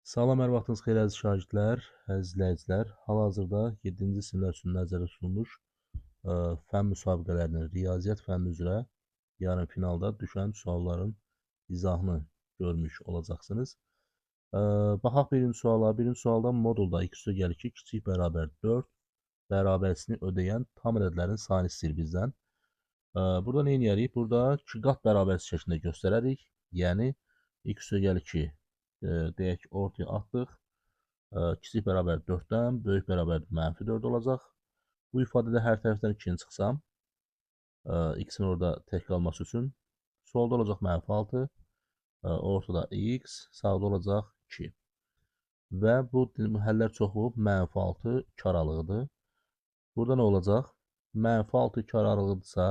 Salam, hər vaxtınız xeyir əziz şagirdlər, əziz izləyicilər. Hal-hazırda 7-ci siniflər üçün nəzərdə tutulmuş fənn müsabiqələrinin riyaziyyat fənni üzrə yarımfinalda düşən sualların izahını görmüş olacaqsınız. Baxaq birinci suala. Birinci sualda modulda x + 2 kiçik bərabər 4 bərabərisini ödəyən tam ədədlərin sayını istəyir bizdən. Burada nə edərik? Burada 2 qat bərabərisi şəklində göstərərik. Yəni x + 2 deyək ortaya atdıq. Kiçik bərabər 4-dən böyük bərabər -4 olacaq. Bu ifadədə hər tərəfdən 2-ni çıxsam, x-in orada tək qalması üçün solda olacaq -6, ortada x, sağda olacaq 2. Və bu həllər çoxluğu -6 2 aralığıdır. Burada nə olacaq? -6 2 aralıqdırsa,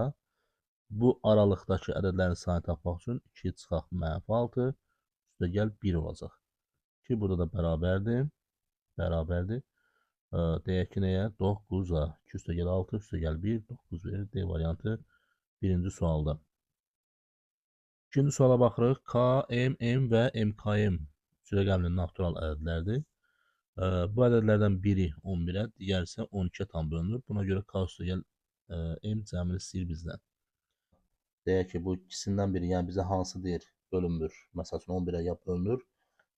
bu aralıqdakı ədədlərin sayını tapmaq üçün 2 çıxaq -6 üstəgəl 1 olacaq. Ki burada da bərabərdir. Deyək ki, nəyə? 9-a 2 üstəgəl 6 üstəgəl 1, 9 verir. D variantı birinci sualda. İkinci suala baxırıq. K, M, M və MKM rəqəminin natural ədədlərdir. Bu ədədlərdən biri 11-ə, digəri isə 12-yə tam bölünür. Buna görə K üstəgəl M cəmini istəyir bizdən. Deyək ki, bu ikisindən biri, yəni bizə hansı deyir bölünmür? Məsəl üçün 11-ə ya bölünür.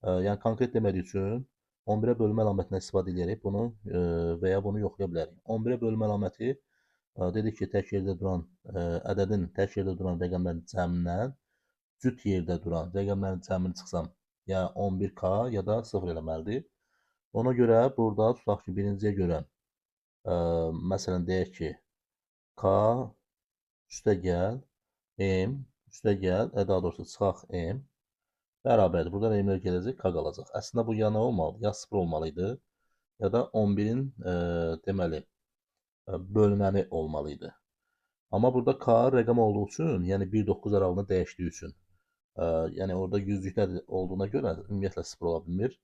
Yəni konkret demədiyi üçün 11-ə bölmə əlamətindən istifadə edərək bunu və ya bunu yoxlaya bilərik. 11-ə bölmə əlaməti dedik ki, tək yerdə duran ədədin tək yerdə duran rəqəmlərin cəmindən cüt yerdə duran rəqəmlərin cəmini çıxsam, ya 11K ya da 0 eləməlidir. Ona görə burada tutaq ki, birinciyə görə məsələn deyək ki, K üstəgəl M üstəgəl, daha doğrusu çıxaq M bərabərdir. Burada M-lər gələcək, K qalacaq. Əslində bu ya nə olmalıdır? Ya 0 olmalıydı, ya da 11-in deməli bölünəni olmalıydı. Amma burada K rəqəm olduğu üçün, yəni 1-9 aralığında dəyişdiyi üçün, yəni orada yüzlüklər olduğuna görə ümumiyyətlə 0 ola bilmir.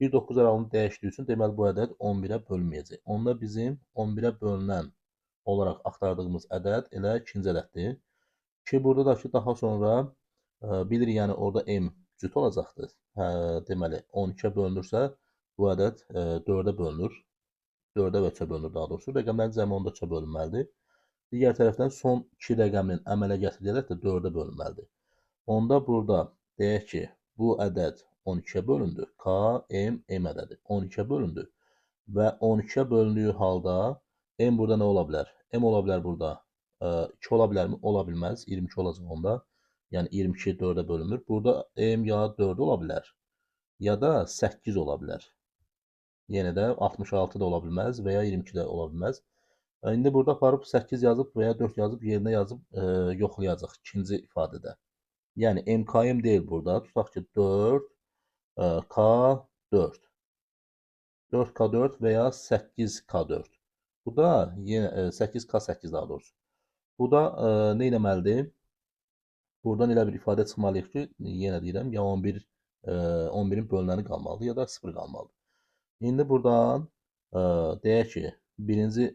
1-9 aralığında dəyişdiyi üçün, deməli bu ədəd 11-ə bölünməyəcək. Onda bizim 11-ə bölünən olaraq axtardığımız ədəd elə ikinci ədəddir. Ki burada da ki, daha sonra bilirik, yəni orada M cüt olacaqdır. Deməli, 12-ə bölünürsə, bu ədəd 4-ə bölünür. 4-ə və 3-ə bölünür daha doğrusu. Rəqəmlərin cəmi 13-ə bölünməlidir. Digər tərəfdən son 2 rəqəmin əmələ gətirdiyi ədəd də 4-ə bölünməlidir. Onda burada deyək ki, bu ədəd 12-ə bölündü. K, M, M ədədi 12-ə bölündü. Və 12-ə bölündüyü halda M burada nə ola bilər? M ola bilər burada 2 ola bilərmi? Ola bilməz. 22 olacaq onda. Yəni 22 4-ə bölünmür. Burada M ya 4 ola bilər, ya da 8 ola bilər. Yenə də 66 da ola bilməz və ya 22 də ola bilməz. İndi burada aparıb 8 yazıb və ya 4 yazıb, yerinə yazıb yoxlayacaq ikinci ifadədə. Yəni MKM deyil burada. Tutaq ki, 4 K4. 4K4 və ya 8K4. Bu da yenə 8K8 daha doğrusu. Bu da nə etməlidir? Buradan elə bir ifadə çıxmalıyıq ki, yenə deyirəm, ya 11-in bölünəni qalmalıdır, ya da 0 qalmalıdır. İndi buradan deyək ki, birinci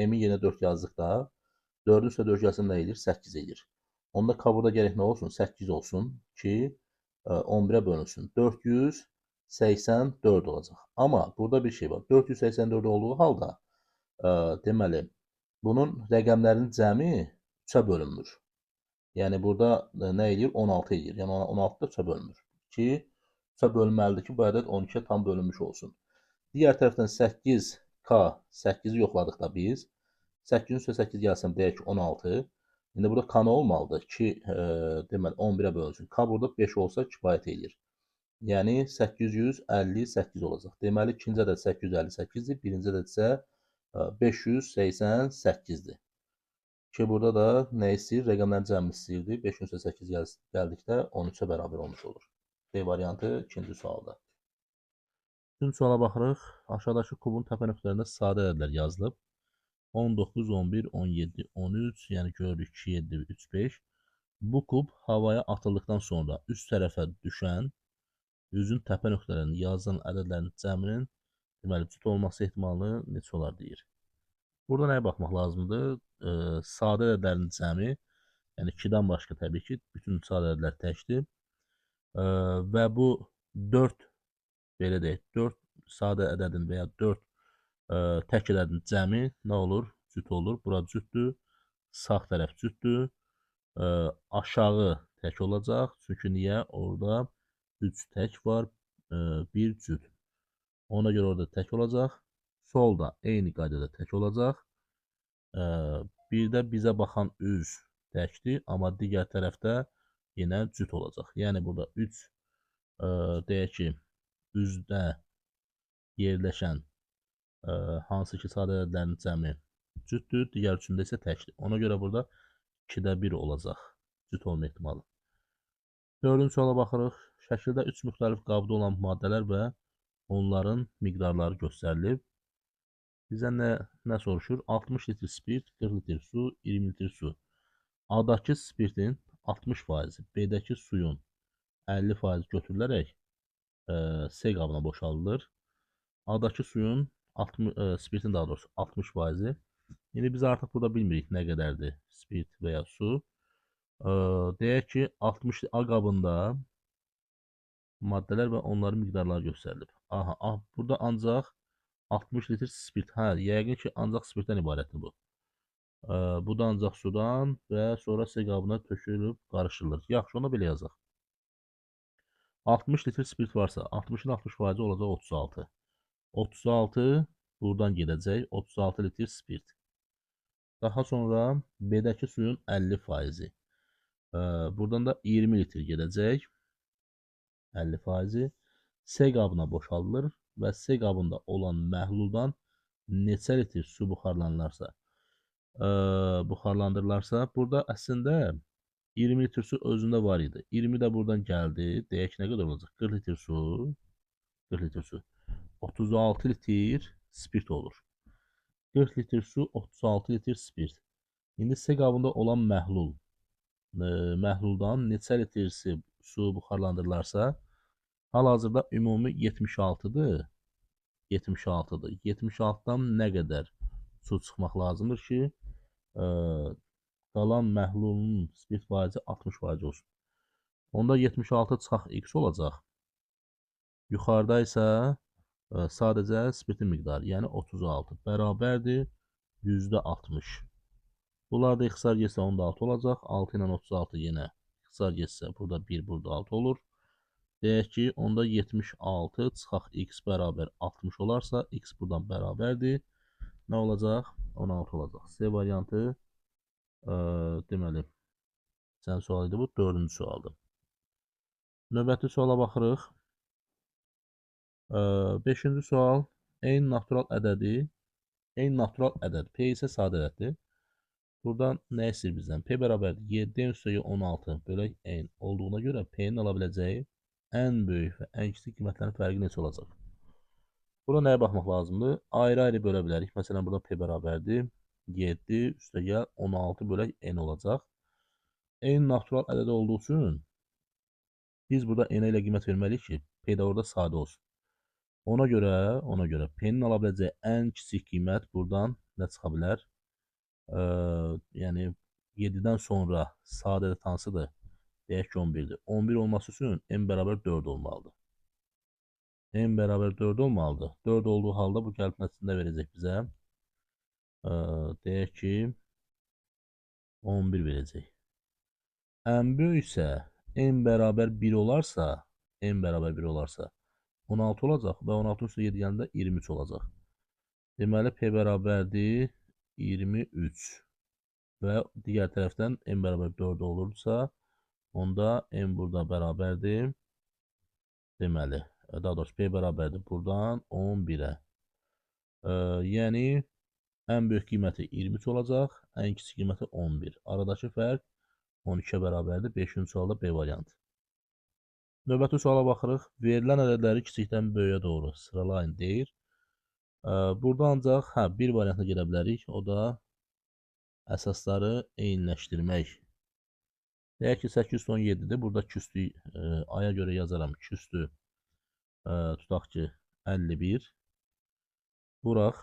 M-i yenə 4 yazdıq da, 4-ün üstə 4 gəlsin nə edir? 8 edir. Onda K burada gərək nə olsun? 8 olsun ki, 11-ə bölünsün. 484 olacaq. Amma burada bir şey var. 484 olduğu halda deməli, bunun rəqəmlərinin cəmi 3-ə bölünmür. Yəni burada nə edir? 16 edir. Yəni 16 da 3-ə bölünmür. Ki 3-ə bölünməlidir ki, bu ədəd 12-yə tam bölünmüş olsun. Digər tərəfdən 8K, 8-i yoxladıq da biz. 8-in üstə 8 gəlsəm deyək ki, 16. İndi burada K nə olmalıdır ki, deməli 11-ə bölünsün. K burada 5 olsa kifayət edir. Yəni 858 olacaq. Deməli ikinci ədəd 858-dir, birinci ədəd isə 588-dir. Ki burada da nə istəyir? Rəqəmlərin cəmini istəyirdi. 5-ün üstə 8 gəldikdə 13-ə bərabər olmuş olur. D variantı ikinci sualda. Üçüncü suala baxırıq. Aşağıdakı kubun təpə nöqtələrində sadə ədədlər yazılıb. 19, 11, 17, 13, yəni görürük 2, 7, 3, 5. Bu kub havaya atıldıqdan sonra üst tərəfə düşən üzün təpə nöqtələrində yazılan ədədlərin cəminin deməli cüt olması ehtimalı neçə olar deyir. Burada nəyə baxmaq lazımdır? Sadə ədədlərin cəmi, yəni 2-dən başqa təbii ki, bütün sadə ədədlər təkdir. Və bu 4 belə deyək, 4 sadə ədədin və ya 4 tək ədədin cəmi nə olur? Cüt olur. Bura cütdür. Sağ tərəf cütdür. Aşağı tək olacaq. Çünki niyə? Orada 3 tək var, 1 cüt. Ona görə orada tək olacaq. Solda eyni qaydada tək olacaq. Bir də bizə baxan üz təkdir, amma digər tərəfdə yenə cüt olacaq. Yəni burada 3 deyək ki, üzdə yerləşən hansı ki sadə ədədlərin cəmi cütdür, digər üçündə isə təkdir. Ona görə burada 2-də 1 olacaq cüt olma ehtimalı. Dördüncü suala baxırıq. Şəkildə 3 müxtəlif qabda olan maddələr və onların miqdarları göstərilib. Bizə nə soruşur? 60 litr spirt, 40 litr su, 20 litr su. A-dakı spirtin 60%, B-dəki suyun 50% götürülərək C qabına boşaldılır. A-dakı suyun spirtin daha doğrusu 60%. İndi biz artıq burada bilmirik nə qədərdir spirt və ya su. Deyək ki, 60 A qabında maddələr və onların miqdarları göstərilib. Aha, burada ancaq 60 litr spirt. Hə, yəqin ki, ancaq spirtdən ibarətdir bu. Bu da ancaq sudan və sonra C qabına tökülüb qarışdırılır. Yaxşı, ona belə yazaq. 60 litr spirt varsa, 60-ın 60%-i olacaq 36. 36 buradan gedəcək, 36 litr spirt. Daha sonra B-dəki suyun 50%-i. Buradan da 20 litr gedəcək. 50%-i C qabına boşaldılır və C qabında olan məhluldan neçə litr su buxarlandırılarsa, burada əslində 20 litr su özündə var idi. 20 də buradan gəldi. Deyək nə qədər olacaq? 40 litr su. 40 litr su. 36 litr spirt olur. 40 litr su, 36 litr spirt. İndi C qabında olan məhluldan neçə litr su buxarlandırılarsa, hal-hazırda ümumi 76-dır. 76-dır. 76-dan nə qədər su çıxmaq lazımdır ki, qalan məhlulun spirt faizi 60% olsun. Onda 76 çıxaq x olacaq. Yuxarıda isə sadəcə spirtin miqdarı, yəni 36 bərabərdir %60. Bunlar da ixtisar getsə onda 6 olacaq. 6 ilə 36 yenə ixtisar getsə burada 1, burada 6 olur. Deyək ki, onda 76 çıxaq x bərabər 60 olarsa, x buradan bərabərdir. Nə olacaq? 16 olacaq. C variantı deməli, sən sual idi bu, 4-cü sualdır. Növbəti suala baxırıq. 5-ci sual. Eyni natural ədəd, P isə sadə ədəddir. Buradan nə istəyir bizdən? P bərabərdir 7/16 bölək n olduğuna görə P-nin ala biləcəyi ən böyük və ən kiçik qiymətlərin fərqi neçə olacaq? Burada nəyə baxmaq lazımdır? Ayrı-ayrı bölə bilərik. Məsələn, burada P bərabərdir 7/16 bölək n olacaq. Eyni natural ədəd olduğu üçün biz burada n ilə qiymət verməliyik ki, P də orada sadə olsun. Ona görə P-nin ala biləcəyi ən kiçik qiymət buradan nə çıxa bilər? Yəni 7-dən sonra sadə ədəd hansıdır? Deyək ki, 11-dir. 11 olması üçün n bərabər 4 olmalıdır. N bərabər 4 olmalıdır. 4 olduğu halda bu gəlib nəticəsində verəcək bizə. Deyək ki, 11 verəcək. Ən böyük isə n bərabər 1 olarsa, 16 olacaq və 16-ın üstə 7 gələndə 23 olacaq. Deməli, P bərabərdir 23 və digər tərəfdən n bərabər 4 olursa, onda n burada bərabərdir. Deməli, daha doğrusu P bərabərdir buradan 11-ə. Yəni, ən böyük qiyməti 23 olacaq, ən kiçik qiyməti 11. Aradakı fərq 12-ə bərabərdir. 5-ci sualda B variantı. Növbəti suala baxırıq. Verilən ədədləri kiçikdən böyüyə doğru sıralayın deyir. Burada ancaq bir variantına gedə bilərik. O da əsasları eyniləşdirmək. Deyək ki, 817-dir. Burada küstü aya görə yazaram. Küstü tutaq ki 51. Vuraq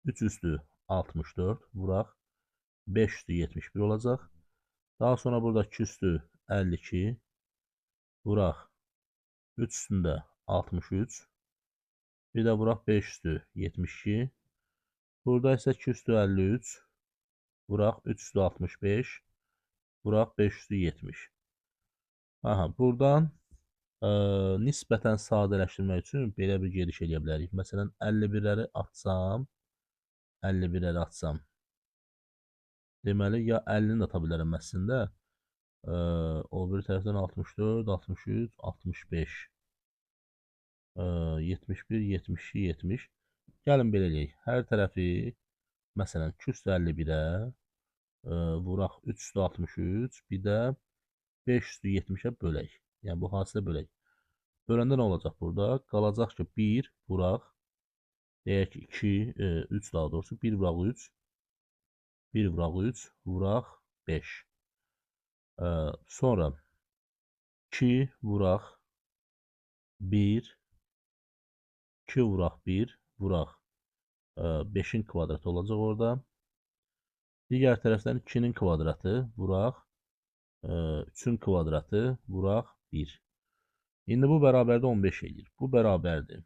3 üstü 64. Vuraq 5 üstü 71 olacaq. Daha sonra burada küstü 52. Vuraq 3 üstündə 63. Bir də vuraq 5 üstü 72. Burada isə 2 üstü 53. Vuraq 3 üstü 65. Vuraq 5 üstü 70. Aha, buradan nisbətən sadələşdirmək üçün belə bir gediş edə bilərik. Məsələn, 51-ləri atsam, 51-ləri atsam. Deməli, ya 50-ni ata bilərəm əslində. O bir tərəfdən 64, 63, 65, 71, 72, 70. Gəlin belə eləyək. Hər tərəfi, məsələn, 251-ə vuraq 3 üstü 63, bir də 5 üstü 70-ə bölək. Yəni, bu hasilə bölək. Böləndə nə olacaq burada? Qalacaq ki, 1 vuraq, deyək ki, 2, 3 daha doğrusu, 1 vuraq 3, 1 vuraq 3, vuraq 5. Sonra 2 vuraq 1, 2 vuraq 1, vuraq 5-in kvadratı olacaq orada. Digər tərəfdən 2-nin kvadratı, vuraq 3-ün kvadratı, vuraq 1. İndi bu bərabərdə 15 edir. Bu bərabərdir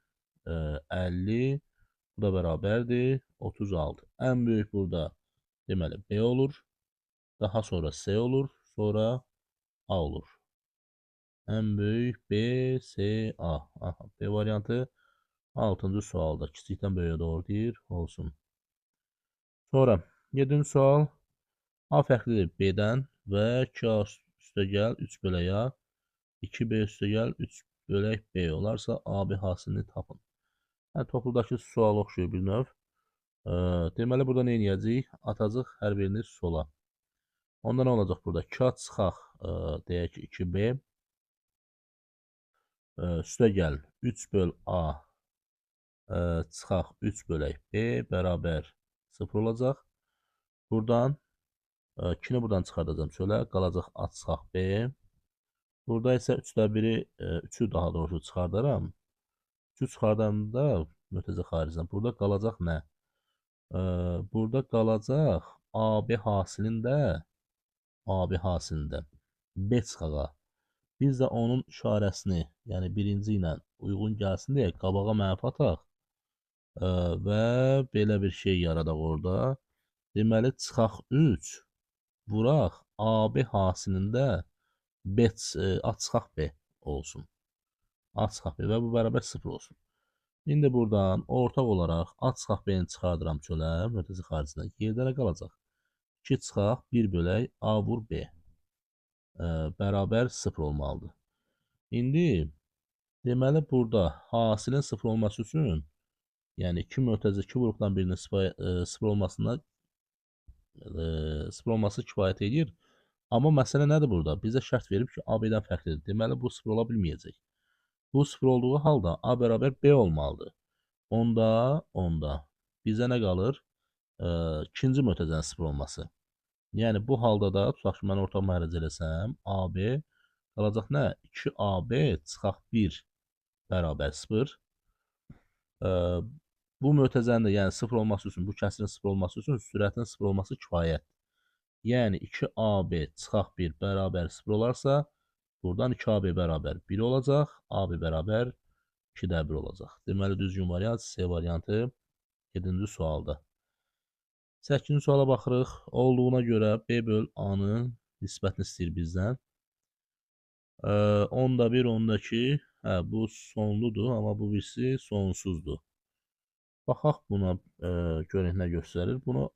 50, bu da bərabərdir 36. Ən böyük burada deməli B olur, daha sonra C olur, sonra A olur. Ən böyük B, C, A. Aha, B variantı 6-cı sualda kiçikdən böyüyə doğru deyir, olsun. Sonra 7-ci sual. A fərqlidir B-dən və 2A üstəgəl 3 bölək A, 2B üstəgəl 3 bölək B olarsa AB hasilini tapın. Yəni, topludakı sual oxşuyur bir növ. Deməli, burada nə edəcəyik? Atacaq hər birini sola. Onda nə olacaq burada? 2A çıxaq, deyək ki, 2B. Üstəgəl 3 böl A çıxaq 3 bölək B bərabər 0 olacaq. Buradan 2-ni buradan çıxardacam çölə, qalacaq A çıxaq B. Burada isə 3-də 1-i, 3-ü daha doğrusu çıxardaram. 3-ü çıxardanda mötərizə xaricdən burada qalacaq nə? Burada qalacaq AB hasilində B çıxaq A. Biz də onun işarəsini, yəni birinci ilə uyğun gəlsin deyə qabağa mənfi ataq və belə bir şey yaradaq orada. Deməli, çıxaq 3, vuraq AB hasilində B, A çıxaq B olsun. A çıxaq B və bu bərabər 0 olsun. İndi buradan ortaq olaraq A çıxaq B-ni çıxardıram çölə, mötərizə xaricində. Yerdə nə qalacaq? 2 çıxaq 1 bölək A vur B. Bərabər 0 olmalıdır. İndi deməli burada hasilin 0 olması üçün, yəni 2 mötərizə 2 qrupdan birinin 0 olmasına 0 olması kifayət edir. Amma məsələ nədir burada? Bizə şərt verib ki, A B-dən fərqlidir. Deməli bu 0 ola bilməyəcək. Bu 0 olduğu halda A bərabər B olmalıdır. Onda bizə nə qalır? İkinci mötərizənin 0 olması. Yəni, bu halda da, tutaq ki, mən ortaq məhrəcə eləsəm, AB qalacaq nə? 2AB çıxaq 1 bərabər 0. Bu mötərizənin də, yəni 0 olması üçün, bu kəsirin 0 olması üçün sürətin 0 olması kifayət. Yəni, 2AB çıxaq 1 bərabər 0 olarsa, buradan 2AB bərabər 1 olacaq, AB bərabər 2-də 1 olacaq. Deməli, düzgün variant C variantı 7-ci sualda. 8-ci suala baxırıq. Olduğuna görə B böl A-nın nisbətini istəyir bizdən. 10-da 1, 10-da 2. Hə, bu sonludur, amma bu birisi sonsuzdur. Baxaq buna, görək nə göstərir. Bunu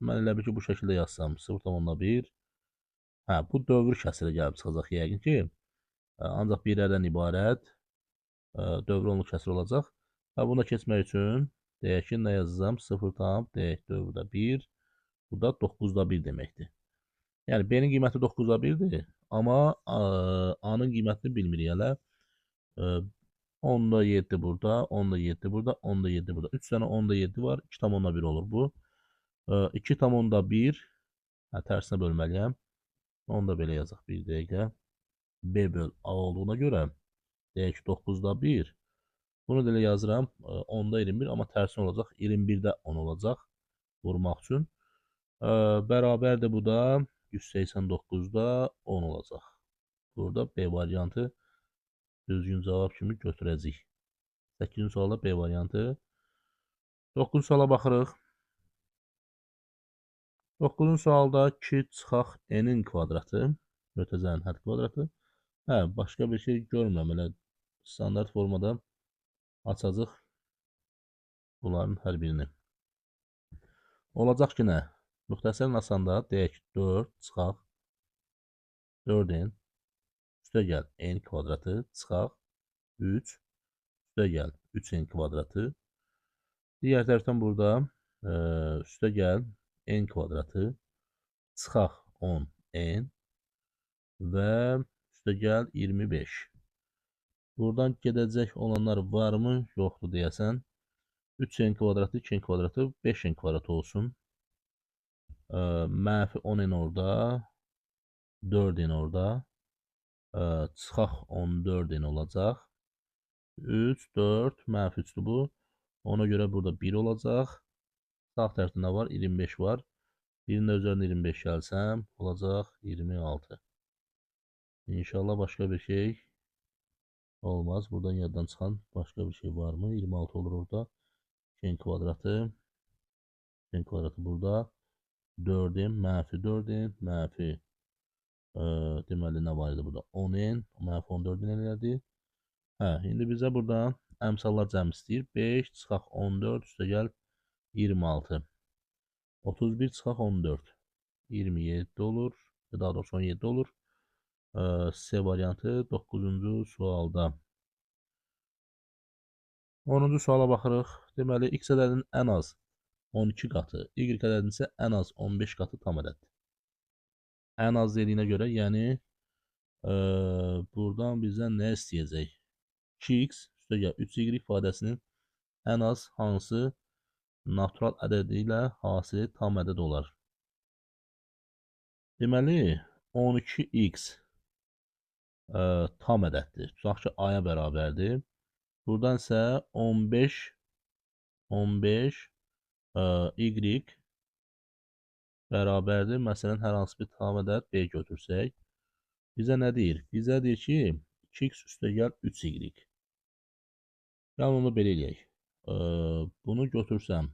mən elə bir ki, bu şəkildə yazsam. 0,1. Hə, bu dövr kəsirə gəlib çıxacaq yəqin ki. Ancaq birlərdən ibarət dövrü kəsir olacaq. Və buna keçmək üçün deyək ki, nə yazacağım? 0 tam, deyək, dövrdə 1. Bu da 9-da 1 deməkdir. Yəni, B-nin qiyməti 9-da 1-dir. Amma A-nın qiymətini bilmirik hələ. 10-da 7 burada, 10-da 7 burada, 10-da 7 burada. 3 dənə 10-da 7 var. 2 tam 10-da 1 olur bu. 2 tam 10-da 1. Hə, tərsinə bölməliyəm. Onu da belə yazaq bir dəqiqə. B böl A olduğuna görə deyək ki, 9-da 1. Bunu da elə yazıram. 10-da 21, amma tərsin olacaq. 21-də 10 olacaq vurmaq üçün. Bərabərdir bu da 189-da 10 olacaq. Burada B variantı düzgün cavab kimi götürəcəyik. 8-ci sualda B variantı. 9-cu suala baxırıq. 9-cu sualda 2 çıxaq n-in kvadratı, mötərizənin hədd kvadratı. Hə, başqa bir şey görmürəm, elə standart formada açacaq bunların hər birini. Olacaq ki, nə? Müxtəsər asanda deyək 4 çıxaq 4n üstə gəl n kvadratı çıxaq 3 üstə gəl 3n kvadratı. Digər tərəfdən burada üstə gəl n kvadratı çıxaq 10n və üstə gəl 25. Buradan gedəcək olanlar varmı? Yoxdur deyəsən. 3n kvadratı, 2n kvadratı, 5n kvadratı olsun. Mənfi 10n orada, 4n orada. Çıxaq 14n olacaq. 3, 4, mənfi 3'dür bu. Ona görə burada 1 olacaq. Sağ tərəfdə nə var? 25 var. Birinin üzərində 25 gəlsəm, olacaq 26. İnşallah başqa bir şey olmaz. Buradan yaddan çıxan başqa bir şey var mı? 26 olur orada. 2n kvadratı. 2n kvadratı burada. 4n, mənfi 4n, mənfi deməli nə var idi burada? 10n, mənfi 14n elədi. Hə, indi bizə burada əmsallar cəmi istəyir. 5 çıxaq 14 üstə gəl 26. 31 çıxaq 14. 27 olur. Daha doğrusu 17 olur. C variantı 9-cu sualda. 10-cu suala baxırıq. Deməli, x ədədinin ən az 12 qatı, y ədədinin isə ən az 15 qatı tam ədəddir. Ən az dediyinə görə, yəni buradan bizdən nə istəyəcək? 2x üstə gəl 3y ifadəsinin ən az hansı natural ədədi ilə hasili tam ədəd olar? Deməli, 12x tam ədəddir. Tutaq ki, a-ya bərabərdir. Buradan isə 15 y bərabərdir. Məsələn, hər hansı bir tam ədəd b götürsək, bizə nə deyir? Bizə deyir ki, 2x üstə gəl 3y. Yəni, onu belə eləyək. Bunu götürsəm,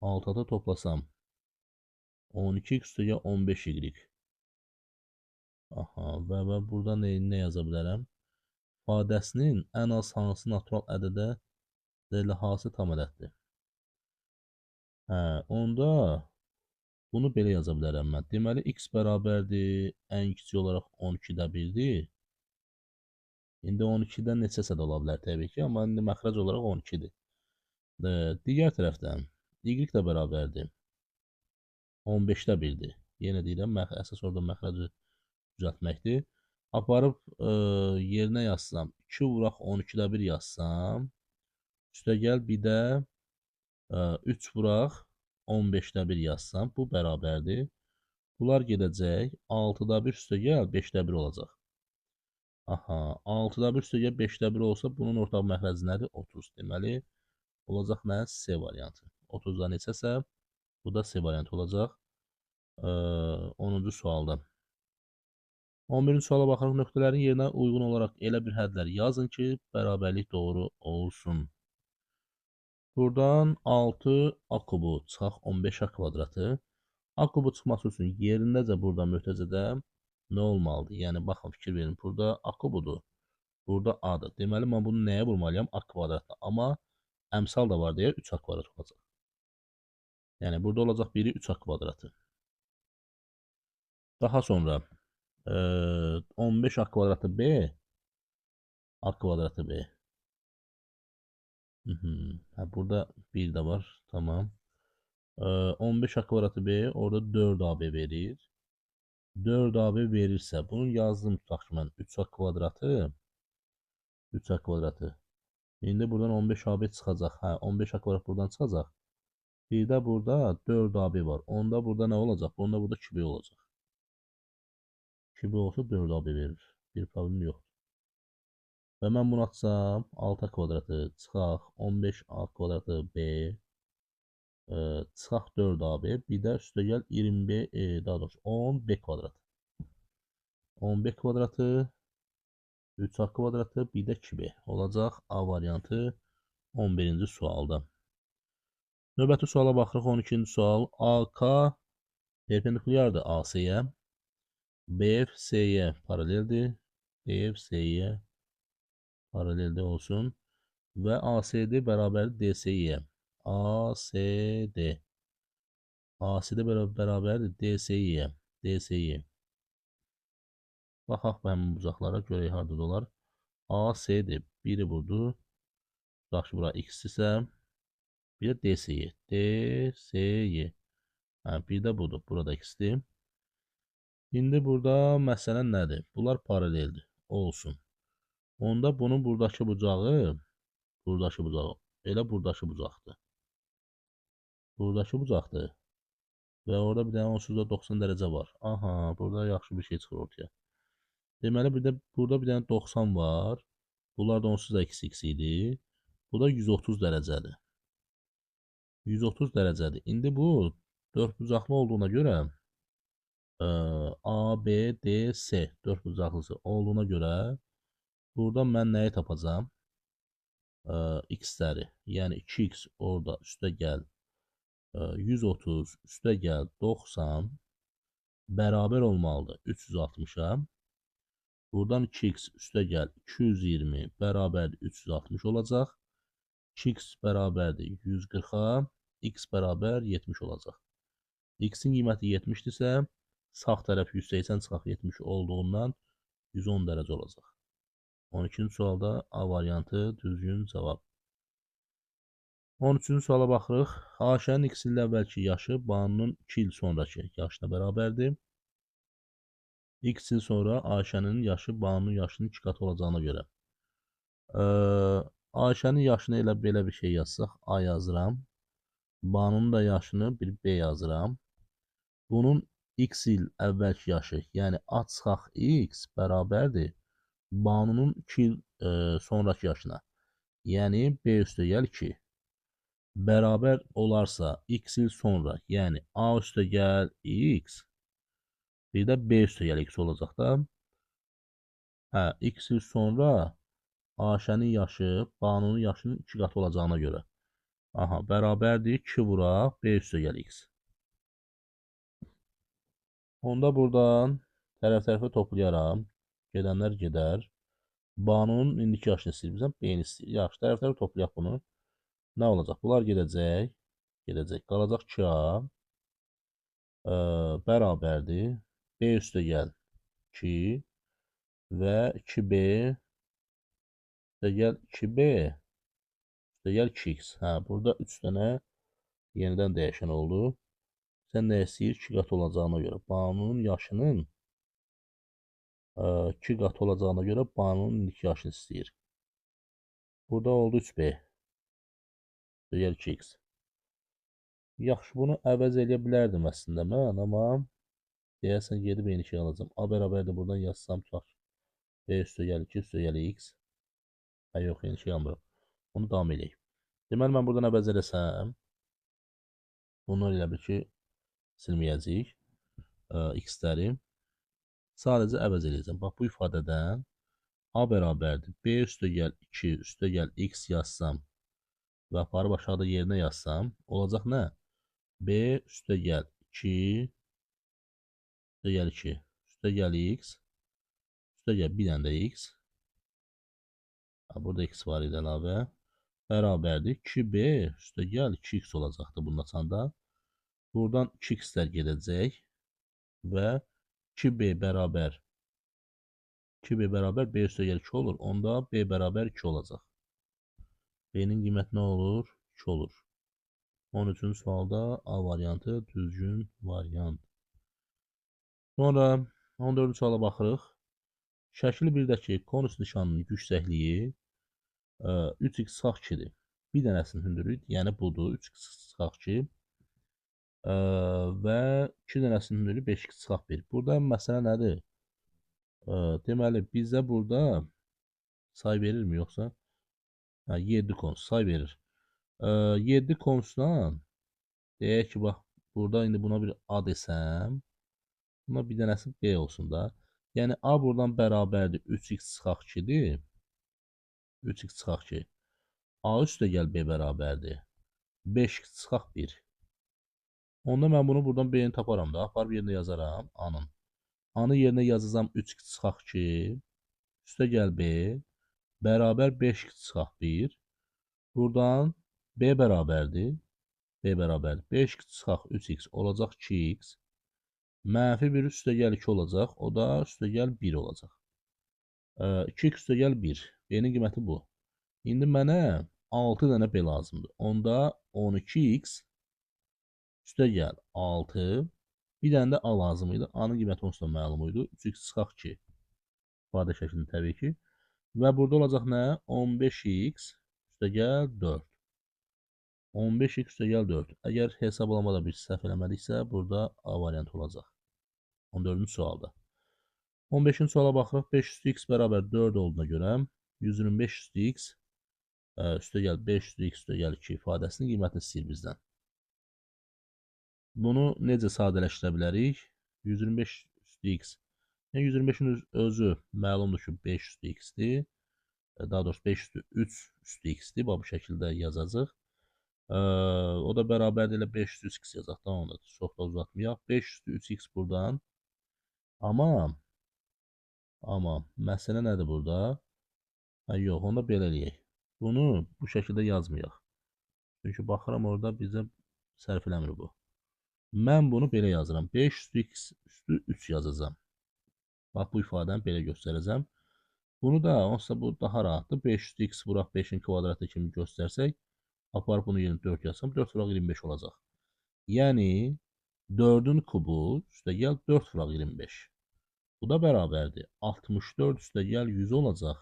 6-da toplasam, 12x üstə gəl 15y. Aha, və burada nə yaza bilərəm? İfadəsinin ən az hansı natural ədədə hansı tam ədəddir? Hə, onda bunu belə yaza bilərəm mən. Deməli, x bərabərdir, ən kiçik olaraq 12-də 1-dir. İndi 12-dən neçə sədə ola bilər təbii ki, amma indi məxrəc olaraq 12-dir. Digər tərəfdən, y də bərabərdir. 15-də 1-dir. Yenə deyirəm, əsas orada məxrəci düzəltməkdir. Aparıb yerinə yazsam, 2 vuraq 12-də 1 yazsam, üstə gəl bir də 3 vuraq 15-də 1 yazsam, bu bərabərdir. Bunlar gedəcək, 6-da 1 üstə gəl 5-də 1 olacaq. Aha, 6-da 1 üstə gəl 5-də 1 olsa, bunun ortaq məxrəci nədir? 30. Deməli, olacaq nə? C variantı. 30-da neçəsə, bu da C variantı olacaq. 10-cu sualda. 11-ci suala baxaraq nöqtələrin yerinə uyğun olaraq elə bir hədlər yazın ki, bərabərlik doğru olsun. Buradan 6 a kubu çıxaq 15 a kvadratı. A kubu çıxması üçün yerindəcə burada mötərizədə nə olmalıdır? Yəni, baxın, fikir verin. Burada a kubudur. Burada a-dır. Deməli, mən bunu nəyə vurmalıyam? A kvadratda. Amma əmsal da var deyə 3 a kvadrat olacaq. Yəni, burada olacaq biri 3 a kvadratı. Daha sonra 15 a kvadratı b, a kvadratı b. Hə, burada 1 də var. Tamam. 15 a kvadratı b orada 4ab verir. 4ab verirsə, bunun yazdım tutaq ki, mən 3a kvadratı 3a kvadratı. İndi buradan 15ab çıxacaq. Hə, 15a kvadrat buradan çıxacaq. Bir də burada 4ab var. Onda burada nə olacaq? Onda burada 2b olacaq. 2b olsa 4ab verir. Bir problem yoxdur. Və mən bunu atsam, 6 kvadratı çıxaq, 15a kvadratı b, çıxaq 4ab, bir də üstə gəl 20b, daha doğrusu 10b kvadratı. 10b kvadratı 3a kvadratı, bir də 2b olacaq A variantı 11-ci sualda. Növbəti suala baxırıq, 12-ci sual. AK perpendikulyardır AC-yə, BF C-yə paraleldir, BF C-yə paraleldə olsun və ACD bərabərdir DC'yə. ACD bərabərdir DC'yə. DC'yə. Baxaq bu həmin bucaqlara, görək harada olar. ACD biri budur. Yaxşı, bura X isə bir də DC'yə. DC'yə. Bir də budur. Burada X-dir. İndi burada məsələ nədir? Bunlar paraleldir. Olsun. Onda bunun buradakı bucağı elə buradakı bucaqdır. Buradakı bucaqdır. Və orada bir dənə onsuz da 90 dərəcə var. Aha, burada yaxşı bir şey çıxır ortaya. Deməli, burada bir dənə 90 var. Bunlar da onsuz da x idi. Bu da 130 dərəcədir. 130 dərəcədir. İndi bu dördbucaqlı olduğuna görə A, B, D, C dördbucaqlısı olduğuna görə burada mən nəyi tapacağam? X-ləri. Yəni 2x orada üstə gəl 130 üstə gəl 90 bərabər olmalıdır 360-a. Buradan 2x üstə gəl 220 bərabərdir 360 olacaq. 2x bərabərdir 140-a, x bərabər 70 olacaq. X-in qiyməti 70-dirsə, sağ tərəf 180 çıxaq 70 olduğundan 110 dərəcə olacaq. 12-ci sualda A variantı düzgün cavab. 13-cü suala baxırıq. Ayşənin 2 il əvvəlki yaşı Banunun 2 il sonraki yaşına bərabərdir. X il sonra Ayşənin yaşı Banunun yaşının 2 qatı olacağına görə. Ayşənin yaşını elə belə bir şey yazsaq, A yazıram. Banunun da yaşını bir B yazıram. Bunun X il əvvəlki yaşı, yəni A çıxaq X bərabərdir Banunun 2 il sonraki yaşına. Yəni B üstə gəl 2. Bərabər olarsa X il sonra, yəni A üstə gəl X, bir də B üstə gəl X olacaq da. X il sonra Ayşənin yaşı Banunun yaşının 2 qatı olacağına görə. Aha, bərabərdir 2 vuraq B üstə gəl X. Onda buradan tərəf-tərəfə toplayaram. Gedənlər gedər. Banunun indiki yaşını istəyirəm, B-ni istəyir. Yaxşı, tərəf-tərəfə toplayaq bunu. Nə olacaq? Bunlar gedəcək. Gedəcək. Qalacaq 2A. Bərabərdir. B üstə gəl 2 və 2B üstə gəl 2B üstə gəl 2x. Burada 3 dənə yenidən dəyişən oldu. Sən nə istəyir? 2 qat olacağına görə. Banunun yaşının 2 qat olacağına görə Banunun indiki yaşını istəyir. Burada oldu 3B. Üstə gəl 2x. Yaxşı, bunu əvəz eləyə bilərdim əslində mən, amma deyəsən gedib eyni şey alacağım. A bərabərdir, buradan yazsam tutaq. B üstə gəl 2, üstə gəl x. Yox, eyni şey almıram. Onu davam edək. Deməli, mən buradan əvəz eləsəm, bunlar elə bir ki, silməyəcəyik x-ləri. Sadəcə əvəz eləyəcəm. Bax, bu ifadədən A bərabərdir. B üstə gəl 2, üstə gəl x yazsam və aparıb aşağıda yerinə yazsam, olacaq nə? B üstə gəl 2, üstə gəl 2, üstə gəl x, üstə gəl bir dənə də x. Burada x var idi əlavə. Bərabərdir. 2b üstə gəl 2x olacaqdır bunun açanda. Buradan 2x-lər gedəcək və 2b bərabər b üstə gəl 2 olur. Onda b bərabər 2 olacaq. B-nin qiyməti nə olur? 2 olur. 13-cü sualda A variantı düzgün variant. Sonra 14-cü suala baxırıq. Şəkil 1-dəki konus nişanının yüksəkliyi 3x çıxaq 2-dir. Bir dənəsinin hündürlüyü, yəni budur, 3x çıxaq 2 və 2 dənəsinin hündürlüyü 5x çıxaq 1. Burada məsələ nədir? Deməli, bizə burada say verirmi yoxsa? 7 konus say verir. 7 konusdan deyək ki, bax, burada indi buna bir A desəm, buna bir dənəsi B olsun da. Yəni A buradan bərabərdir 3x çıxaq 2-dir. 3x çıxaq 2. A üstə gəl B bərabərdir 5x çıxaq 1. Onda mən bunu buradan B-ni taparam da. Aparıb yerinə yazaram A-nın. A-nı yerinə yazacağam 3x çıxaq 2. Üstə gəl B bərabər 5x çıxaq 1. Buradan B bərabərdir. B bərabərdir. 5x çıxaq 3x olacaq 2x. Mənfi 1 üstə gəl 2 olacaq. O da üstə gəl 1 olacaq. 2x üstə gəl 1. B-nin qiyməti bu. İndi mənə 6 dənə B lazımdır. Onda 12x üstə gəl 6. Bir dənə də A lazım idi. A-nın qiyməti onsuz da məlum idi. 3x çıxaq 2. İfadə şəklində təbii ki. Və burada olacaq nə? 15x üstə gəl 4. 15x üstə gəl 4. Əgər hesablamada bir səhv eləmədiksə, burada A variantı olacaq. 14-cü sualda. 15-ci suala baxırıq. 5 üstü x bərabər 4 olduğuna görə 125 üstü x üstə gəl 5 üstü x üstə gəl 2 ifadəsinin qiymətini istəyir bizdən. Bunu necə sadələşdirə bilərik? 125 üstü x. Yəni 125-in özü məlumdur ki, 5 üstü x-dir. Daha doğrusu 5 üstü 3 üstü x-dir. Bu şəkildə yazacaq. O da bərabərdir ilə 5 üstü x yazacaq. Tamam da çox da uzatmayaq. 5 üstü 3x buradan. Amma məsələ nədir burada? Yox, onda belə eləyək. Bunu bu şəkildə yazmayaq. Çünki baxıram orada bizə sərf eləmir bu. Mən bunu belə yazıram. 5 üstü x üstü 3 yazacağam. Bax, bu ifadəni belə göstərəcəm. Bunu da, onsuz bu daha rahatdır. 5 üstü x vuraq 5-in kvadratı kimi göstərsək, aparıb bunu 24 yazsam, 4 vuraq 25 olacaq. Yəni, 4-ün kubu üstə gəl 4 vuraq 25. Bu da bərabərdir. 64 üstə gəl 100 olacaq.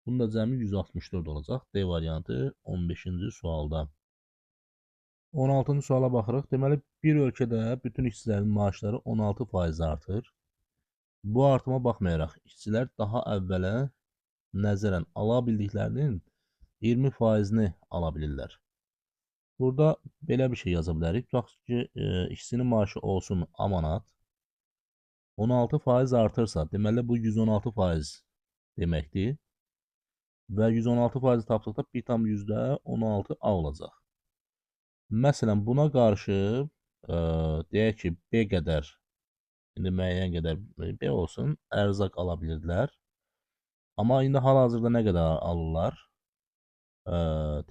Bunun da cəmi 164 olacaq. D variantı 15-ci sualda. 16-cı suala baxırıq. Deməli, bir ölkədə bütün işçilərin maaşları 16% artır. Bu artıma baxmayaraq, işçilər daha əvvələ nəzərən ala bildiklərinin 20%-ni ala bilirlər. Burada belə bir şey yaza bilərik. Tutaq ki, işçinin maaşı olsun A manat. 16% artırsa, deməli bu 116% deməkdir. Və 116% tapdıqda 1,16 A olacaq. Məsələn, buna qarşı deyək ki, B qədər, indi müəyyən qədər B olsun, ərzaq ala bilirdilər. Amma indi hal-hazırda nə qədər alırlar?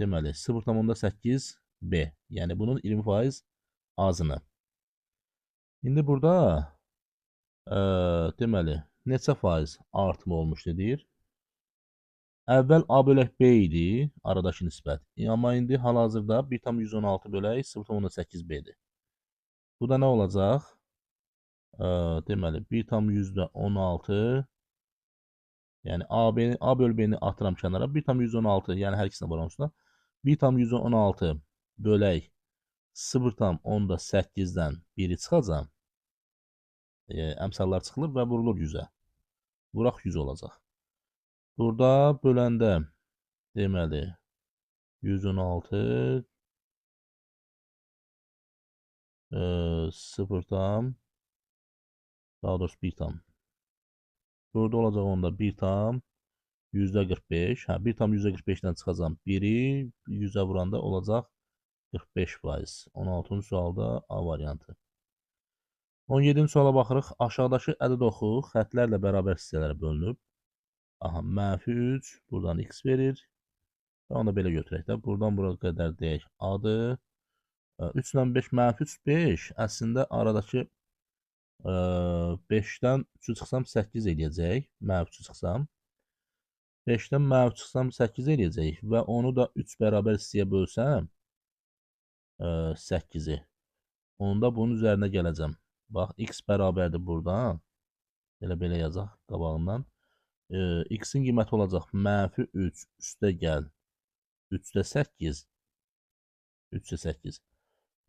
Deməli, 0,8 B. Yəni, bunun 20% azını. İndi burada deməli, neçə faiz artım olmuşdur deyir. Əvvəl A bölək B idi, aradakı nisbət. Amma indi hal-hazırda 1,116 bölək 0,8 B-dir. Bu da nə olacaq? Deməli, 1,16, yəni A bölü B-ni atıram kənara, 1,116, yəni hər ikisini var onsuz da. 1,116 bölək 0,8-dən 1-i çıxacaq. Əmsallar çıxılır və vurulur 100-ə. Vuraq 100 olacaq. Burada böləndə deməli 116 0 tam, daha doğrusu 1 tam. Burada olacaq onda 1 tam %45. 1 tam %45-dən çıxacaq 1-i 100-ə vuranda olacaq 45%. 16-cı sualda A variantı. 17-ci suala baxırıq. Aşağıdakı ədəd oxu xətlərlə bərabər hissələrə bölünüb. Aha, -3, buradan x verir. Və onu da belə götürək də. Buradan bura qədər deyək A-dır. 3 ilə 5, -3, 5. Əslində aradakı 5-dən 3-ü çıxsam 8 eləyəcək. -3-ü çıxsam. 5-dən -3 çıxsam 8 eləyəcək. Və onu da 3 bərabər hissəyə bölsəm 8-i. Onda bunun üzərinə gələcəm. Bax, x bərabərdir buradan. Belə yazaq qabağından. X-in qiyməti olacaq -3 üstə gəl 3-də 8. 3-də 8.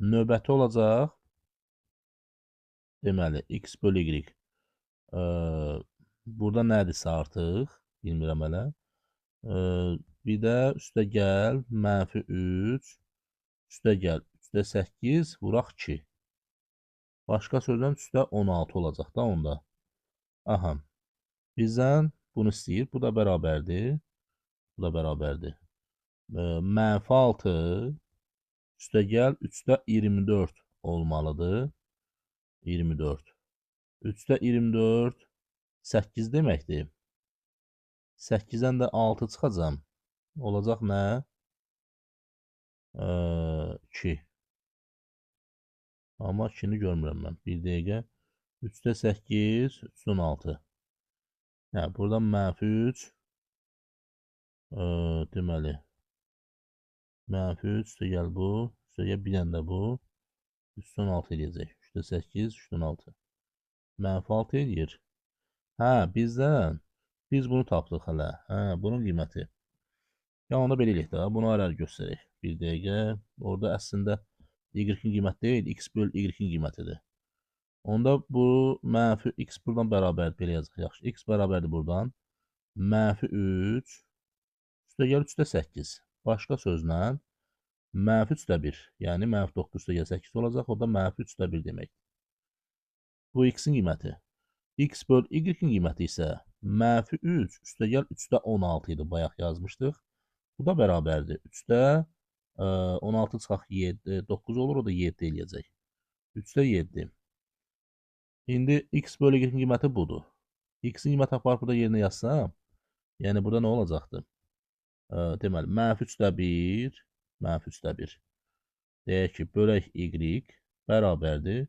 Növbəti olacaq. Deməli, x bölü y. Burada nədirsə artıq, bilmirəm hələ. Bir də üstə gəl -3 üstə gəl 3-də 8 vuraq 2. Başqa sözlə üstə 16 olacaq da onda. Aha. Bizdən bunu istəyir. Bu da bərabərdir. Bu da bərabərdir. Mənfi 6 üstəgəl 3-də 24 olmalıdır. 24. 3-də 24 8 deməkdir. 8-dən də 6 çıxacam. Olacaq nə? 2. Amma 2-ni görmürəm mən. Bir dəqiqə. 3-də 8, 3-16. Hə, buradan mənfi 3. Deməli. Mənfi 3 üstəgəl bu. Üstəgəl bir dənə də bu. 3-16 eləyəcək. 3-də 8, 3-6. Mənfi 6 eləyir. Hə, bizdən. Biz bunu tapdıq hələ. Hə, bunun qiyməti. Ya onda belə eləyək də. Bunu ayrı göstərək. Bir dəqiqə. Orada əslində y-in qiyməti deyil. X böl y-in qiymətidir. Onda bu mənfi x buradan bərabərdir. Belə yazıq. Yaxşı. X bərabərdir buradan. Mənfi 3. Üstəgəl 3-də 8. Başqa sözlə mənfi 3-də 1. Yəni mənfi 9 üstəgəl 8 olacaq. O da mənfi 3-də 1 demək. Bu x-in qiyməti. X böl y-in qiyməti isə mənfi 3 üstəgəl 3-də 16 idi. Bayaq yazmışdıq. Bu da bərabərdir. 3-də 16 çıxaq 7, 9 olur. O da 7 eləyəcək. 3-də 7. İndi x böl y-in qiyməti budur. X-in qiyməti aparıb burada yerinə yazsam, yəni burada nə olacaqdır? Deməli, mənfi 3-də 1, mənfi 3-də 1. Deyək ki, bölək y bərabərdir.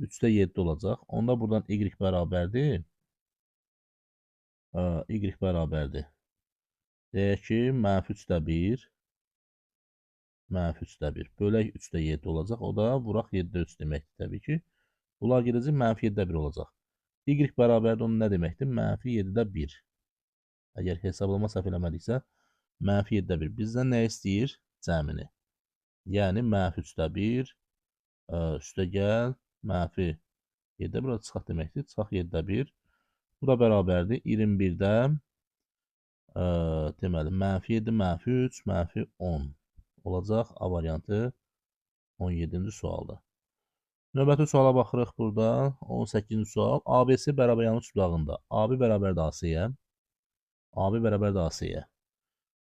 3-də 7 olacaq. Onda buradan y bərabərdir. Y bərabərdir. Deyək ki, mənfi 3-də 1, mənfi 3-də 1. Bölək 3-də 7 olacaq. O da vuraq 7-də 3 deməkdir təbii ki. Bunlar gedəcək, mənfi 7-də 1 olacaq. Y bərabərdir onun nə deməkdir? Mənfi 7-də 1. Əgər hesablama səhv eləmədiksə, mənfi 7-də 1. Bizdən nə istəyir? Cəmini. Yəni, mənfi 3-də 1, üstəgəl, mənfi 7-də 1, çıxaq deməkdir. Çıxaq 7-də 1. Bu da bərabərdir. 21-də, deməli, mənfi 7, mənfi 3, mənfi 10 olacaq. A variantı 17-ci sualda. Növbəti suala baxırıq burada. 18-ci sual. ABC bərabər yanlış budağında. AB bərabərdir AC-yə. AB bərabərdir AC-yə.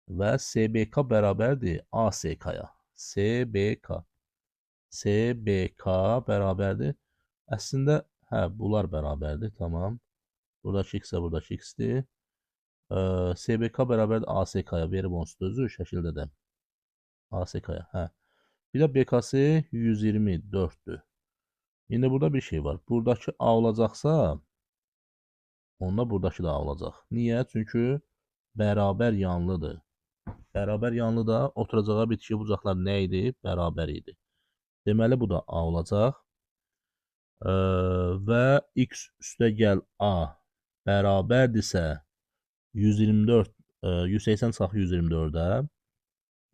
Və SBK bərabərdir ASK-ya. SBK. SBK bərabərdir. Əslində, hə, bunlar bərabərdir. Tamam. Buradakı x-ə, buradakı x-dir. SBK bərabərdir ASK-ya. Verib onsuz özü şəkildə də. ASK-ya, hə. Bir də BK-sı 124-dür. İndi burada bir şey var. Buradakı A olacaqsa, onda buradakı da A olacaq. Niyə? Çünki bərabər yanlıdır. Bərabər yanlı da oturacağı bitişik bucaqlar nə idi? Bərabər idi. Deməli, bu da A olacaq. Və x üstəgəl A bərabərdirsə 124, 180 çıxaq 124-də,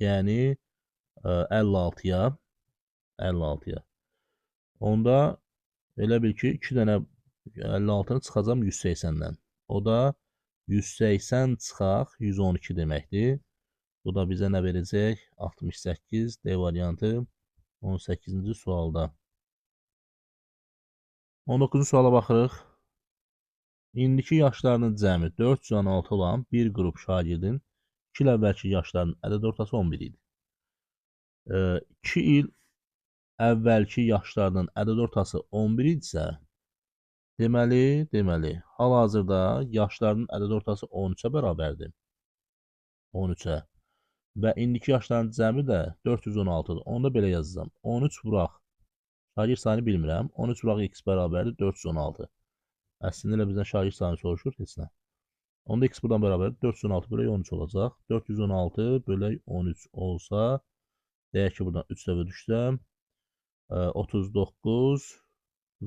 yəni 56-ya, 56-ya. Onda elə bil ki, 2 dənə 56-nı çıxacam 180-dən. O da 180 çıxaq 112 deməkdir. Bu da bizə nə verəcək? 68. D variantı 18-ci sualda. 19-cu suala baxırıq. İndiki yaşlarının cəmi 406 olan bir qrup şagirdin 2 il əvvəlki yaşlarının ədəd ortası 11 idi. 2 il əvvəlki yaşlarının ədəd ortası 11 idisə, deməli, hal-hazırda yaşlarının ədəd ortası 13-ə bərabərdir. 13-ə. Və indiki yaşların cəmi də 416-dır. Onu da belə yazacağam. 13 vuraq. Şagird sayını bilmirəm. 13 vuraq x bərabərdir 416. Əslində elə bizdən şagird sayını soruşur, heç nə. Onda x buradan bərabərdir 416 bölək 13 olacaq. 416 bölək 13 olsa, deyək ki, buradan 3 dəfə düşsəm, 39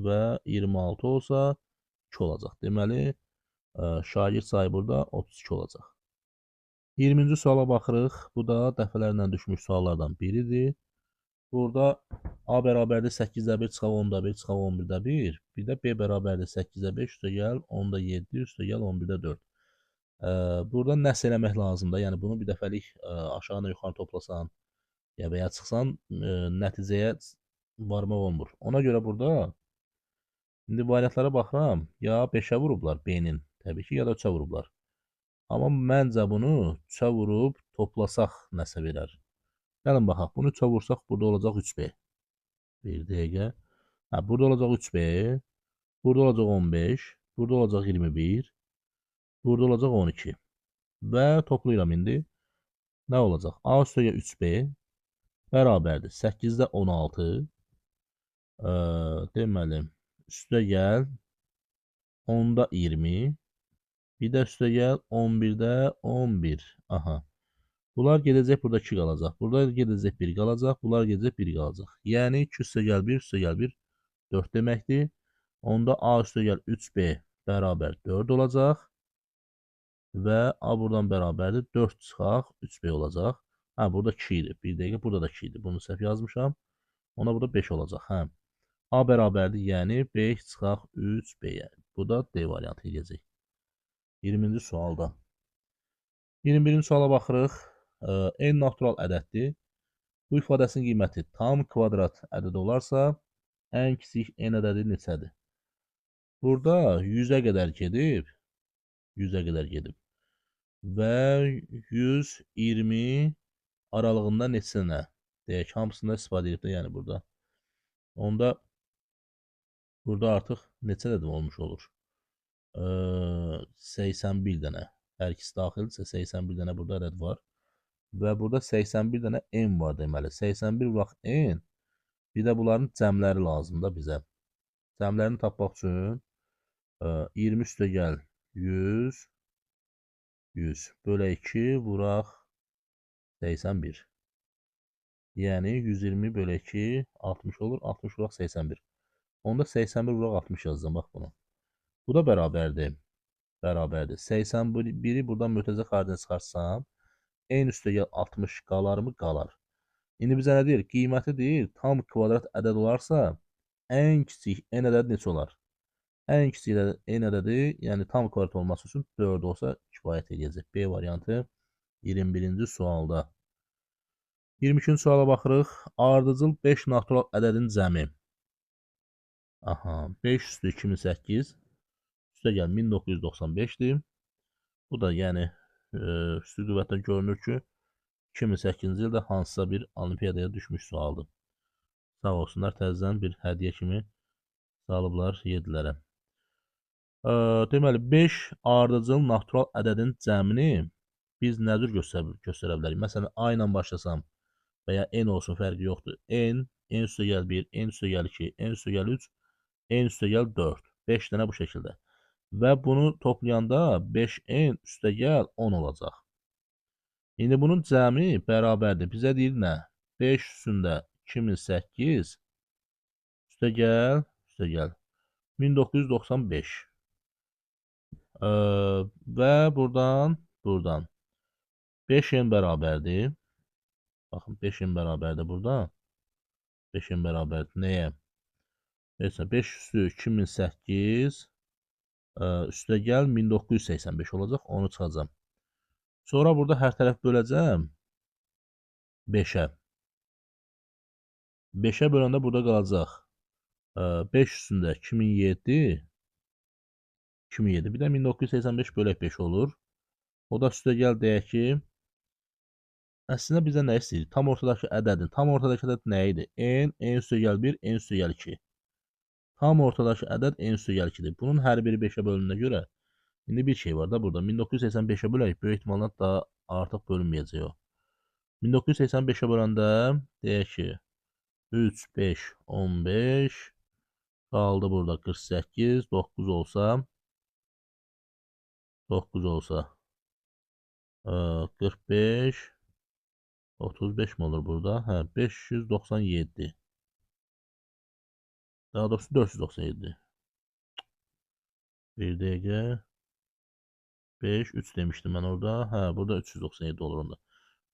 və 26 olsa 2 olacaq. Deməli, şagird sayı burada 32 olacaq. 20-ci suala baxırıq. Bu da dəfələrlə düşmüş suallardan biridir. Burada A bərabərdir 8-də 1 çıxaq 10-da 1 çıxaq 11-də 1. Bir də B bərabərdir 8-də 5 üstəgəl 10-da 7 üstəgəl 11-də 4. Burada nəsə eləmək lazımdır. Yəni bunu bir dəfəlik aşağıdan yuxarı toplasan və ya çıxsan nəticəyə varmaq olmur. Ona görə burada indi variantlara baxıram. Ya 5-ə vurublar B-nin təbii ki, ya da 3-ə vurublar. Amma məncə bunu 3-ə vurub toplasaq nəsə verər. Gəlin baxaq, bunu 3-ə vursaq burada olacaq 3B. Bir dəqiqə. Hə, burada olacaq 3B, burada olacaq 15, burada olacaq 21, burada olacaq 12. Və toplayıram indi. Nə olacaq? A üstəgə 3B bərabərdir. 8-də 16. Deməli, üstəgəl 10-da 20. Bir də üstəgəl 11-də 11. Aha. Bunlar gedəcək, burada 2 qalacaq. Burada gedəcək 1 qalacaq. Bunlar gedəcək 1 qalacaq. Yəni 2 üstəgəl 1, üstəgəl 1, 4 deməkdir. Onda A üstəgəl 3B bərabər 4 olacaq. Və A buradan bərabərdir. 4 çıxaq 3B olacaq. Hə, burada 2 idi. Bir dəqiqə, burada da 2 idi. Bunu səhv yazmışam. Ona burada 5 olacaq. Hə. A bərabərdir, yəni 5 çıxaq 3B-yə. Bu da D variantı eləyəcək. 20-ci sualda. 21-ci suala baxırıq. N natural ədəddir. Bu ifadəsinin qiyməti tam kvadrat ədəd olarsa, ən kiçik n ədədi neçədir? Burada 100-ə qədər gedib, 100-ə qədər gedib və 120 aralığında neçənə? Deyək, hamısında istifadə edib də, yəni burada. Onda burada artıq neçə ədəd olmuş olur? 81 dənə. Hər ikisi daxildirsə 81 dənə burada ədəd var. Və burada 81 dənə n var deməli. 81 vuraq n. Bir də bunların cəmləri lazımdır bizə. Cəmlərini tapmaq üçün 20 üstəgəl 100 100 bölə 2 vuraq 81. Yəni 120 bölə 2 60 olur. 60 vuraq 81. Onda 81 vuraq 60 yazacağım. Bax bunu. Bu da bərabərdir. Bərabərdir. 81-i buradan mötərizə xaricinə çıxarsam, n üstəgəl 60 qalarmı? Qalar. İndi bizə nə deyir? Qiyməti deyir, tam kvadrat ədəd olarsa, ən kiçik n ədədi neçə olar? Ən kiçik n ədədi, yəni tam kvadrat olması üçün 4 olsa kifayət edəcək. B variantı 21-ci sualda. 22-ci suala baxırıq. Ardıcıl 5 natural ədədin cəmi. Aha, 5 üstü 2008 üstəgəl 1995-dir. Bu da yəni üstü qüvvətdən görünür ki, 2008-ci ildə hansısa bir olimpiyadaya düşmüş sualdır. Sağ olsunlar, təzədən bir hədiyyə kimi salıblar yedilərə. Deməli, 5 ardıcıl natural ədədin cəmini biz nə cür göstərə bilərik? Məsələn, A ilə başlasam və ya n olsun, fərqi yoxdur. N üstəgəl 1, n üstəgəl 2, n üstəgəl 3, n üstəgəl 4. 5 dənə bu şəkildə. Və bunu toplayanda 5n üstəgəl 10 olacaq. İndi bunun cəmi bərabərdir. Bizə deyir nə? 5 üstündə 2008 üstəgəl 1995. Və buradan 5n bərabərdir. Baxın, 5n bərabərdir burada. 5n bərabərdir. Nəyə? 5 üstü 2008 üstəgəl 1985 olacaq. Onu çıxacam. Sonra burada hər tərəf böləcəm 5-ə. 5-ə böləndə burada qalacaq 5 üstündə 2007. Bir də 1985 bölək 5 olur. O da üstəgəl deyək ki, əslində bizə nə istəyir? Tam ortadakı ədədin. Tam ortadakı ədəd nə idi? N üstəgəl 1, n üstəgəl 2. Tam ortadakı ədəd n üstəgəl 2-dir. Bunun hər biri 5-ə bölündüyünə görə indi bir şey var da burada. 1985-ə bölək, böyük ehtimalla daha artıq bölünməyəcək o. 1985-ə böləndə deyək ki, 3, 5, 15 qaldı burada 48, 9 olsa 45, 35 mi olur burada? Hə, 597. Daha doğrusu 497. Bir dəqiqə. 5, 3 demişdim mən orada. Hə, burada 397 olur onda.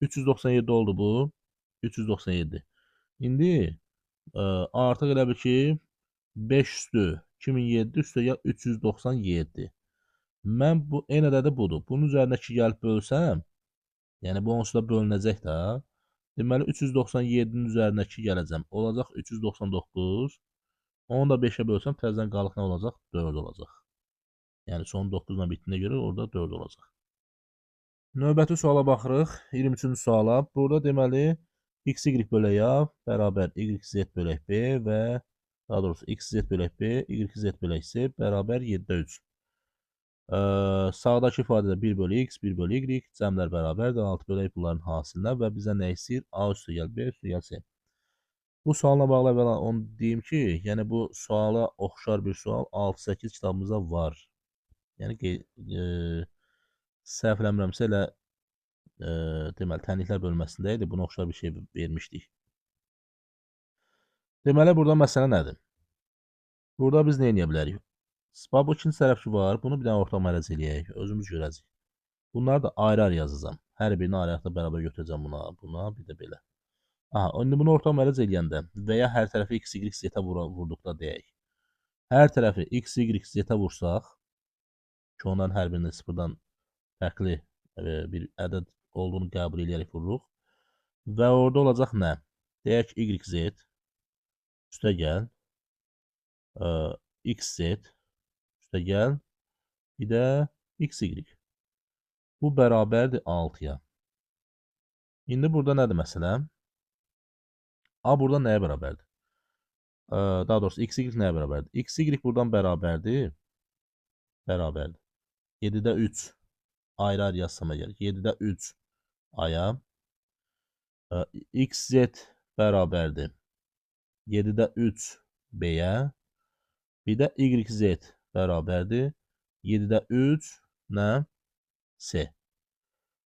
397 oldu bu. 397. İndi artıq elə bil ki 5 üstü 2007 üstəgəl 397. Mən bu n ədədi budur. Bunun üzərinə 2 gəlib bölsəm, yəni bu onsuz da bölünəcək də. Deməli 397-nin üzərinə 2 gələcəm. Olacaq 399. Onu da 5-ə bölsəm təzədən qalıq nə olacaq? 4 olacaq. Yəni son 9 ilə bitdiyinə görə orada 4 olacaq. Növbəti suala baxırıq. 23-cü suala. Burada deməli xy bölək a bərabər yz bölək b və daha doğrusu xz bölək b, yz bölək c bərabər 7-də 3. Sağdakı ifadədə 1 bölü x, 1 bölü y, cəmlər bərabərdir. 6 bölək bunların hasilinə və bizə nə istəyir? A üstəgəl b üstəgəl c. Bu sualla bağlı əvvəla onu deyim ki, yəni bu suala oxşar bir sual 6-8 kitabımızda var. Yəni səhv eləmirəmsə elə deməli tənliklər bölməsində idi. Buna oxşar bir şey vermişdik. Deməli burada məsələ nədir? Burada biz nə edə bilərik? Bu ikinci tərəfki var. Bunu bir dənə ortaq mərəz eləyək. Özümüz görəcəyik. Bunları da ayrı-ayrı yazacağam. Hər birini ayrı-ayrı bərabər götürəcəm buna, bir də belə. Aha, indi bunu ortaq mərəz eləyəndə və ya hər tərəfi x, y, z-ə vurduqda deyək. Hər tərəfi x, y, z-ə vursaq, ki onların hər birində sıfırdan fərqli bir ədəd olduğunu qəbul edərək vururuq. Və orada olacaq nə? Deyək yz üstəgəl xz üstəgəl bir də xy. Bu bərabərdir 6-ya. İndi burada nədir məsələ? A burada nəyə bərabərdir? Daha doğrusu xy nəyə bərabərdir? Xy buradan bərabərdir. Bərabərdir. 7-də 3 ayrı-ayrı yazsam əgər. 7-də 3 aya. Xz bərabərdir. 7-də 3 b-yə. Bir də yz bərabərdir. 7-də 3 nə? C.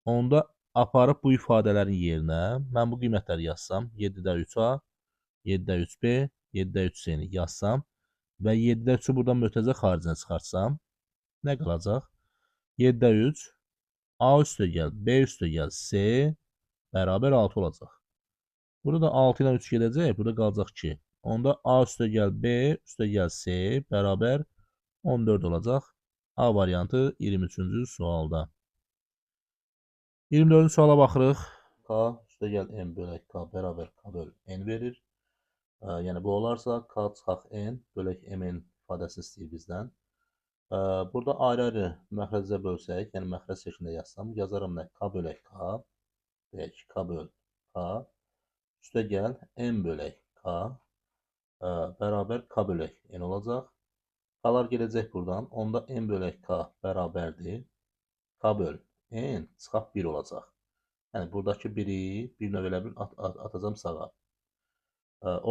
Onda aparıb bu ifadələrin yerinə mən bu qiymətləri yazsam. 7-də 3a, 7-də 3b, 7-də 3c-ni yazsam və 7-də 3-ü buradan mötərizə xaricinə çıxartsam nə qalacaq? 7-də 3 a üstəgəl b üstəgəl c bərabər 6 olacaq. Burada da 6 ilə 3 gedəcək. Burada qalacaq 2. Onda a üstəgəl b üstəgəl c bərabər 14 olacaq. A variantı 23-cü sualda. 24-cü suala baxırıq. K üstəgəl n bölək k bərabər k böl n verir. Yəni bu olarsa k çıxaq n bölək mn ifadəsi istəyir bizdən. Burada ayrı-ayrı məxrəcə bölsək, yəni məxrəc şəklində yazsam, yazaram nə? K bölək k, deyək k böl k, üstəgəl n bölək k bərabər k bölək n olacaq. K'lar gedəcək buradan. Onda n bölək k bərabərdir. K böl n çıxaq 1 olacaq. Yəni buradakı 1-i bir növ elə bil atacam sağa.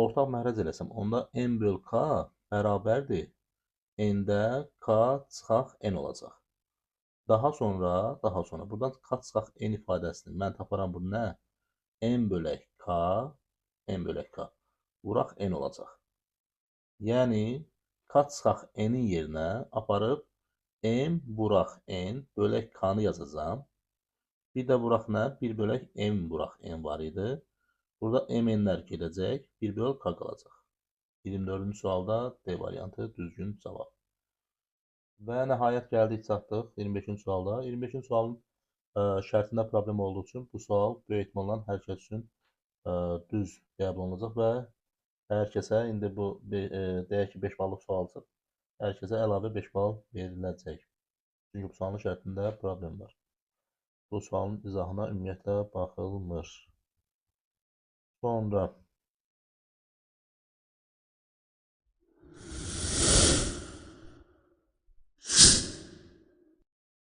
Ortaq məxrəc eləsəm, onda n böl k bərabərdir. N-də k çıxaq n olacaq. Daha sonra buradan k çıxaq n ifadəsini mən taparam bu nə? N bölək k vuraq n olacaq. Yəni k çıxaq n-in yerinə aparıb m vuraq n bölək k-nı yazacağam. Bir də vuraq nə? 1 bölək m vuraq n var idi. Burada mnlər gedəcək. 1 böl k qalacaq. 24-cü sualda D variantı düzgün cavab. Və nəhayət gəldik çatdıq 25-ci sualda. 25-ci sualın şərtində problem olduğu üçün bu sual böyük ehtimalla hər kəs üçün düz qəbul olunacaq və hər kəsə indi bu deyək ki 5 ballıq sualdır. Hər kəsə əlavə 5 bal veriləcək. Çünki bu sualın şərtində problem var. Bu sualın izahına ümumiyyətlə baxılmır. Sonra